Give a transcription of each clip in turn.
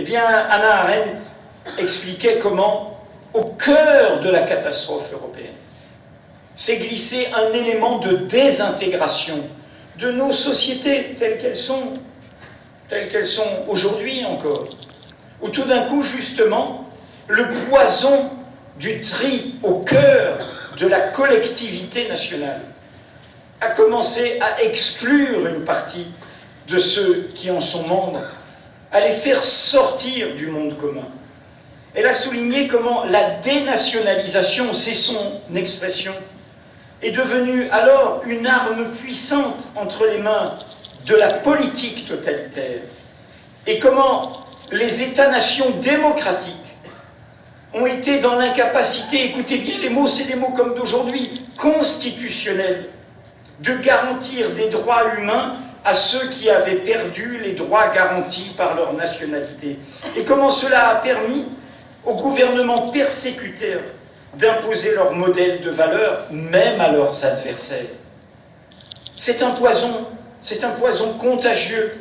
Eh bien, Hannah Arendt expliquait comment, au cœur de la catastrophe européenne, s'est glissé un élément de désintégration de nos sociétés telles qu'elles sont aujourd'hui encore, où tout d'un coup, justement, le poison du tri au cœur de la collectivité nationale a commencé à exclure une partie de ceux qui en sont membres, à les faire sortir du monde commun. Elle a souligné comment la dénationalisation, c'est son expression, est devenue alors une arme puissante entre les mains de la politique totalitaire, et comment les États-nations démocratiques ont été dans l'incapacité, écoutez bien les mots, c'est des mots comme d'aujourd'hui, constitutionnels, de garantir des droits humains à ceux qui avaient perdu les droits garantis par leur nationalité. Et comment cela a permis aux gouvernements persécuteurs d'imposer leur modèle de valeurs, même à leurs adversaires. C'est un poison contagieux.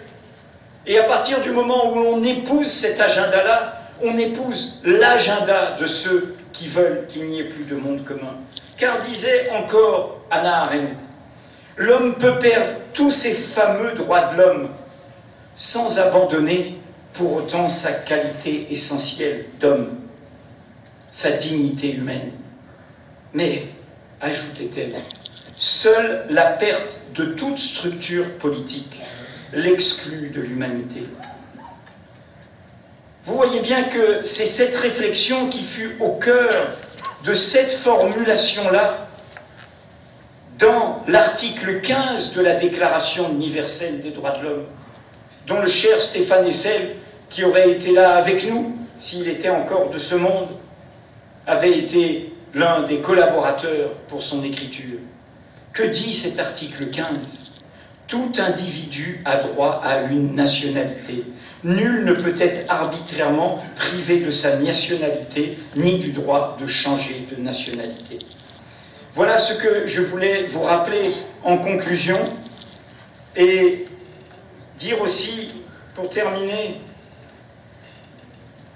Et à partir du moment où l'on épouse cet agenda-là, on épouse l'agenda de ceux qui veulent qu'il n'y ait plus de monde commun. Car disait encore Hannah Arendt, l'homme peut perdre tous ces fameux droits de l'homme sans abandonner pour autant sa qualité essentielle d'homme, sa dignité humaine. Mais, ajoutait-elle, seule la perte de toute structure politique l'exclut de l'humanité. Vous voyez bien que c'est cette réflexion qui fut au cœur de cette formulation-là dans l'article 15 de la Déclaration universelle des droits de l'homme, dont le cher Stéphane Hessel, qui aurait été là avec nous, s'il était encore de ce monde, avait été l'un des collaborateurs pour son écriture. Que dit cet article 15 ? Tout individu a droit à une nationalité. Nul ne peut être arbitrairement privé de sa nationalité, ni du droit de changer de nationalité. Voilà ce que je voulais vous rappeler en conclusion, et dire aussi, pour terminer,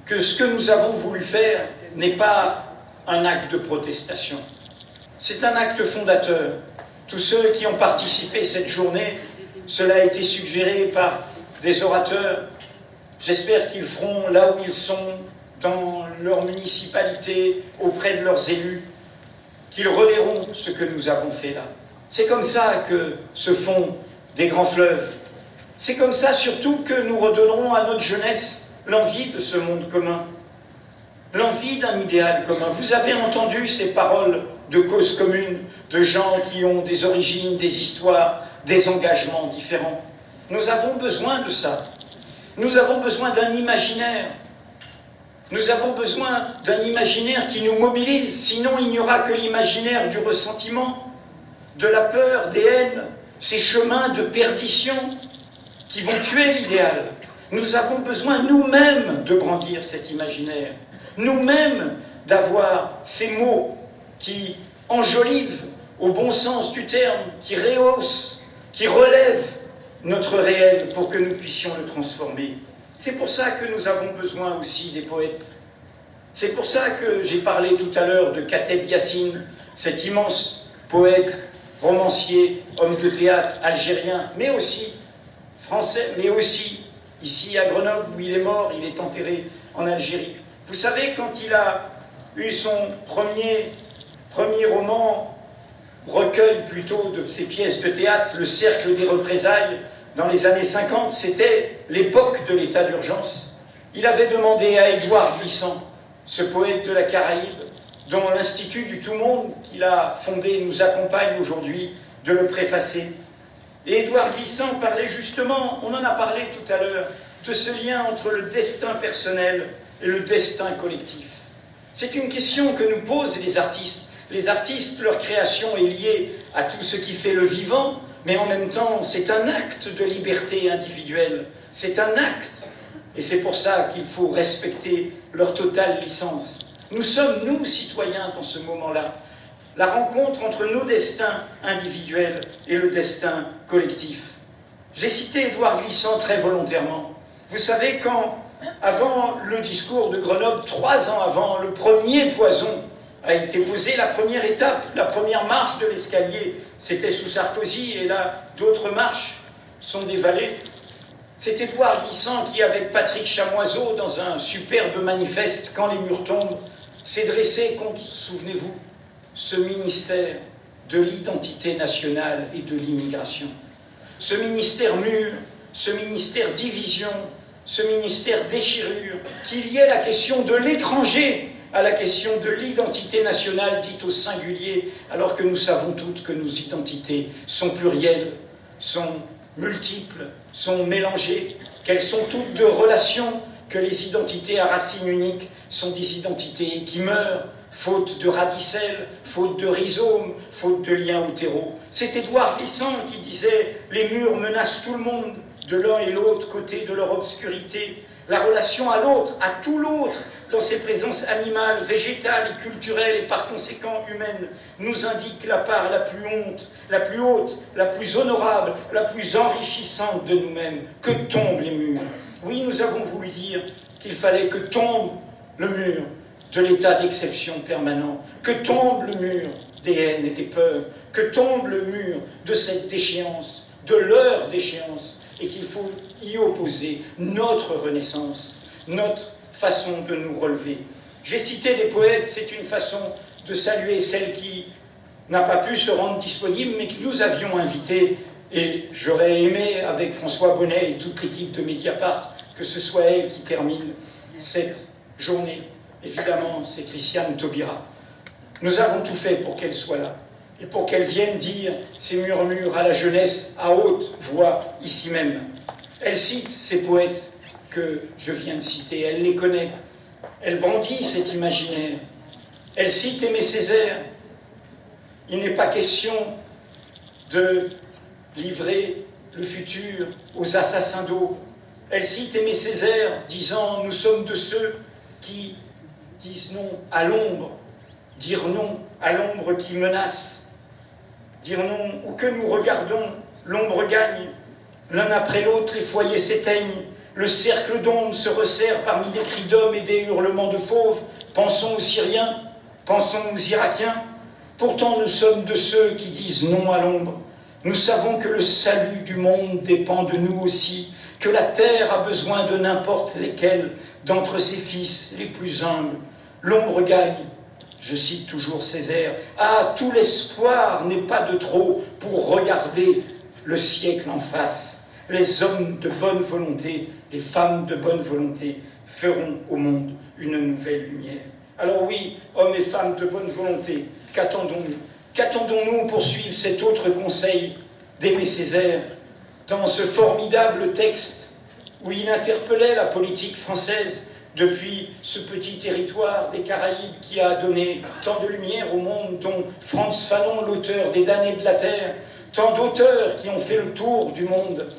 que ce que nous avons voulu faire n'est pas un acte de protestation. C'est un acte fondateur. Tous ceux qui ont participé cette journée, cela a été suggéré par des orateurs. J'espère qu'ils feront là où ils sont, dans leur municipalité, auprès de leurs élus, qu'ils relayeront ce que nous avons fait là. C'est comme ça que se font des grands fleuves. C'est comme ça surtout que nous redonnerons à notre jeunesse l'envie de ce monde commun, l'envie d'un idéal commun. Vous avez entendu ces paroles de cause commune, de gens qui ont des origines, des histoires, des engagements différents. Nous avons besoin de ça. Nous avons besoin d'un imaginaire. Nous avons besoin d'un imaginaire qui nous mobilise, sinon il n'y aura que l'imaginaire du ressentiment, de la peur, des haines, ces chemins de perdition qui vont tuer l'idéal. Nous avons besoin nous-mêmes de brandir cet imaginaire, nous-mêmes d'avoir ces mots qui enjolivent au bon sens du terme, qui rehaussent, qui relèvent notre réel pour que nous puissions le transformer. C'est pour ça que nous avons besoin aussi des poètes. C'est pour ça que j'ai parlé tout à l'heure de Kateb Yassine, cet immense poète, romancier, homme de théâtre algérien, mais aussi français, mais aussi ici à Grenoble où il est mort, il est enterré en Algérie. Vous savez, quand il a eu son premier roman, recueil plutôt de ses pièces de théâtre, Le Cercle des représailles, dans les années 50, c'était l'époque de l'état d'urgence. Il avait demandé à Édouard Glissant, ce poète de la Caraïbe, dont l'Institut du Tout-Monde qu'il a fondé nous accompagne aujourd'hui, de le préfacer. Et Édouard Glissant parlait justement, on en a parlé tout à l'heure, de ce lien entre le destin personnel et le destin collectif. C'est une question que nous posent les artistes. Les artistes, leur création est liée à tout ce qui fait le vivant, mais en même temps, c'est un acte de liberté individuelle. C'est un acte. Et c'est pour ça qu'il faut respecter leur totale licence. Nous sommes, nous, citoyens, dans ce moment-là. La rencontre entre nos destins individuels et le destin collectif. J'ai cité Édouard Glissant très volontairement. Vous savez, quand Avant le discours de Grenoble, 3 ans avant, le premier poison a été posé, la première étape, la première marche de l'escalier, c'était sous Sarkozy, et là, d'autres marches sont dévalées. C'est Édouard Glissant qui, avec Patrick Chamoiseau, dans un superbe manifeste « Quand les murs tombent », s'est dressé contre, souvenez-vous, ce ministère de l'identité nationale et de l'immigration. Ce ministère mur, ce ministère division, ce ministère déchirure, qui liait la question de l'étranger à la question de l'identité nationale dite au singulier, alors que nous savons toutes que nos identités sont plurielles, sont multiples, sont mélangées, qu'elles sont toutes de relations, que les identités à racine unique sont des identités qui meurent, faute de radicelles, faute de rhizomes, faute de liens utéraux. C'est Édouard Glissant qui disait « Les murs menacent tout le monde, de l'un et l'autre côté de leur obscurité. La relation à l'autre, à tout l'autre, dans ses présences animales, végétales et culturelles et par conséquent humaines, nous indique la part la plus haute, la plus honorable, la plus enrichissante de nous-mêmes. Que tombent les murs. Oui, nous avons voulu dire qu'il fallait que tombe le mur de l'état d'exception permanent, que tombe le mur des haines et des peurs, que tombe le mur de cette déchéance, de leur déchéance, et qu'il faut y opposer notre renaissance, notre façon de nous relever. J'ai cité des poètes, c'est une façon de saluer celle qui n'a pas pu se rendre disponible, mais que nous avions invitée, et j'aurais aimé, avec François Bonnet et toute l'équipe de Mediapart, que ce soit elle qui termine cette journée. Évidemment, c'est Christiane Taubira. Nous avons tout fait pour qu'elle soit là, et pour qu'elle vienne dire ces murmures à la jeunesse à haute voix, ici même. Elle cite ces poètes que je viens de citer, elle les connaît, elle brandit cet imaginaire, elle cite Aimé Césaire. Il n'est pas question de livrer le futur aux assassins d'eau. Elle cite Aimé Césaire, disant « Nous sommes de ceux qui disent non à l'ombre, dire non à l'ombre qui menace, dire non où que nous regardons, l'ombre gagne, l'un après l'autre les foyers s'éteignent, le cercle d'ombre se resserre parmi des cris d'hommes et des hurlements de fauves. Pensons aux Syriens, pensons aux Irakiens. Pourtant nous sommes de ceux qui disent non à l'ombre. Nous savons que le salut du monde dépend de nous aussi, que la terre a besoin de n'importe lesquels d'entre ses fils les plus humbles. L'ombre gagne, je cite toujours Césaire, « Ah, tout l'espoir n'est pas de trop pour regarder le siècle en face. Les hommes de bonne volonté, les femmes de bonne volonté feront au monde une nouvelle lumière. » Alors oui, hommes et femmes de bonne volonté, qu'attendons-nous? Qu'attendons-nous pour suivre cet autre conseil d'Aimé Césaire dans ce formidable texte où il interpellait la politique française depuis ce petit territoire des Caraïbes qui a donné tant de lumière au monde, dont Frantz Fanon, l'auteur des damnés de la terre, tant d'auteurs qui ont fait le tour du monde.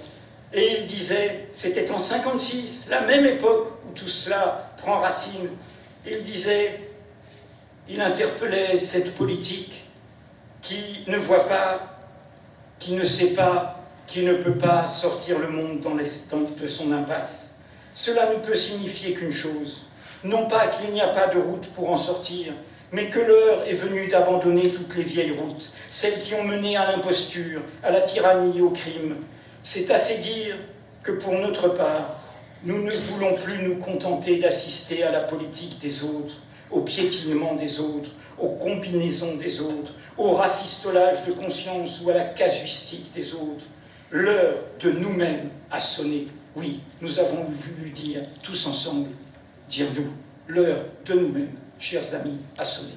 Et il disait, c'était en 56, la même époque où tout cela prend racine, il disait, il interpellait cette politique qui ne voit pas, qui ne sait pas, qui ne peut pas sortir le monde de son impasse. Cela ne peut signifier qu'une chose, non pas qu'il n'y a pas de route pour en sortir, mais que l'heure est venue d'abandonner toutes les vieilles routes, celles qui ont mené à l'imposture, à la tyrannie, au crime. C'est assez dire que pour notre part, nous ne voulons plus nous contenter d'assister à la politique des autres, au piétinement des autres, aux combinaisons des autres, au rafistolage de conscience ou à la casuistique des autres. L'heure de nous-mêmes a sonné. Oui, nous avons voulu dire tous ensemble, dire nous, l'heure de nous-mêmes, chers amis, a sonné.